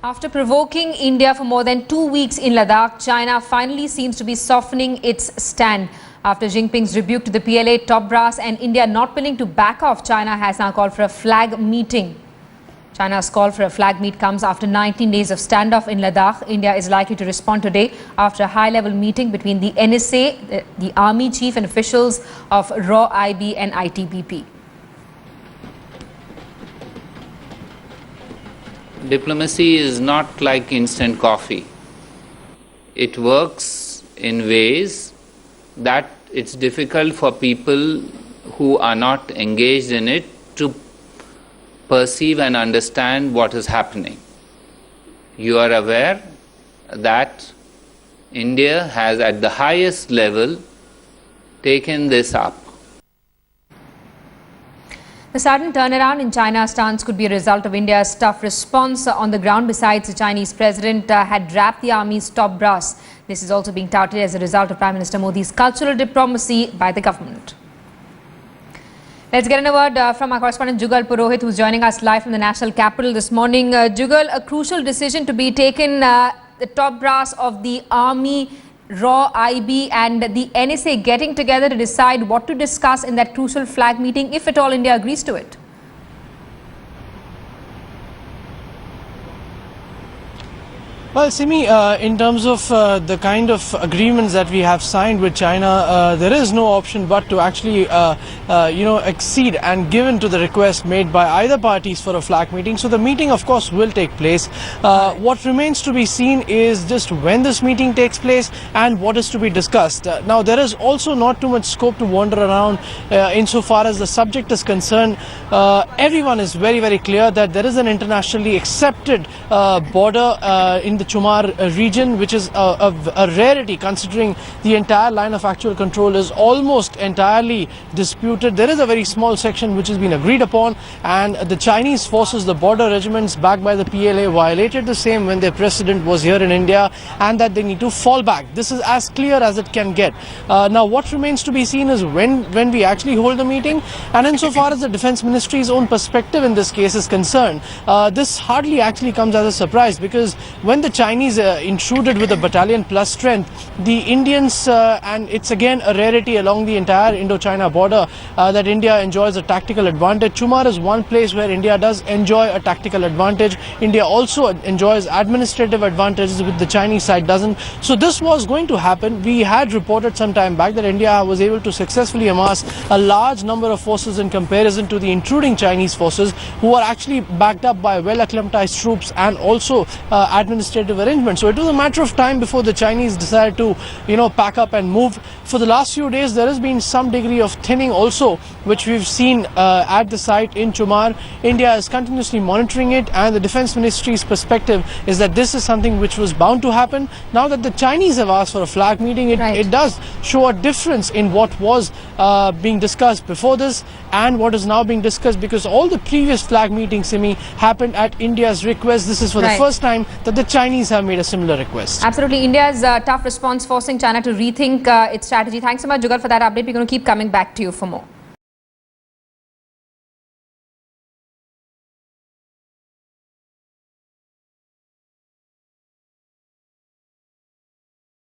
After provoking India for more than 2 weeks in Ladakh, China finally seems to be softening its stand. After Jinping's rebuke to the PLA top brass and India not willing to back off, China has now called for a flag meeting. China's call for a flag meet comes after 19 days of standoff in Ladakh. India is likely to respond today after a high-level meeting between the NSA, the army chief and officials of RAW, IB and ITBP. Diplomacy is not like instant coffee. It works in ways that it's difficult for people who are not engaged in it to perceive and understand what is happening. You are aware that India has at the highest level taken this up. The sudden turnaround in China's stance could be a result of India's tough response on the ground. Besides, the Chinese president had wrapped the army's top brass. This is also being touted as a result of Prime Minister Modi's cultural diplomacy by the government. Let's get a word from our correspondent Jugal Purohit, who's joining us live from the national capital this morning. Jugal, a crucial decision to be taken, the top brass of the army, RAW, IB and the NSA getting together to decide what to discuss in that crucial flag meeting, if at all India agrees to it. Well, Simi, in terms of the kind of agreements that we have signed with China, there is no option but to actually, accede and give in to the request made by either parties for a flag meeting. So the meeting, of course, will take place. What remains to be seen is just when this meeting takes place and what is to be discussed. Now, there is also not too much scope to wander around insofar as the subject is concerned. Everyone is very, very clear that there is an internationally accepted border in the Chumar region, which is a rarity considering the entire line of actual control is almost entirely disputed. There is a very small section which has been agreed upon, and the Chinese forces, the border regiments backed by the PLA, violated the same when their president was here in India, and that they need to fall back. This is as clear as it can get. Now what remains to be seen is when we actually hold the meeting, and insofar as the Defence Ministry's own perspective in this case is concerned, this hardly actually comes as a surprise, because when the Chinese intruded with a battalion plus strength, the Indians, and it's again a rarity along the entire Indo-China border, that India enjoys a tactical advantage. Chumar is one place where India does enjoy a tactical advantage. India also enjoys administrative advantages, which the Chinese side doesn't. So this was going to happen. We had reported some time back that India was able to successfully amass a large number of forces in comparison to the intruding Chinese forces, who are actually backed up by well-acclimatized troops and also administrative arrangements. So it was a matter of time before the Chinese decided to, pack up and move. For the last few days, there has been some degree of thinning also, which we've seen at the site in Chumar. India is continuously monitoring it, and the Defence Ministry's perspective is that this is something which was bound to happen. Now that the Chinese have asked for a flag meeting, it does show a difference in what was being discussed before this and what is now being discussed, because all the previous flag meetings, Simi, happened at India's request. This is for the first time that the Chinese have made a similar request. Absolutely. India's tough response forcing China to rethink its strategy. Thanks so much, Jugal, for that update. We're going to keep coming back to you for more.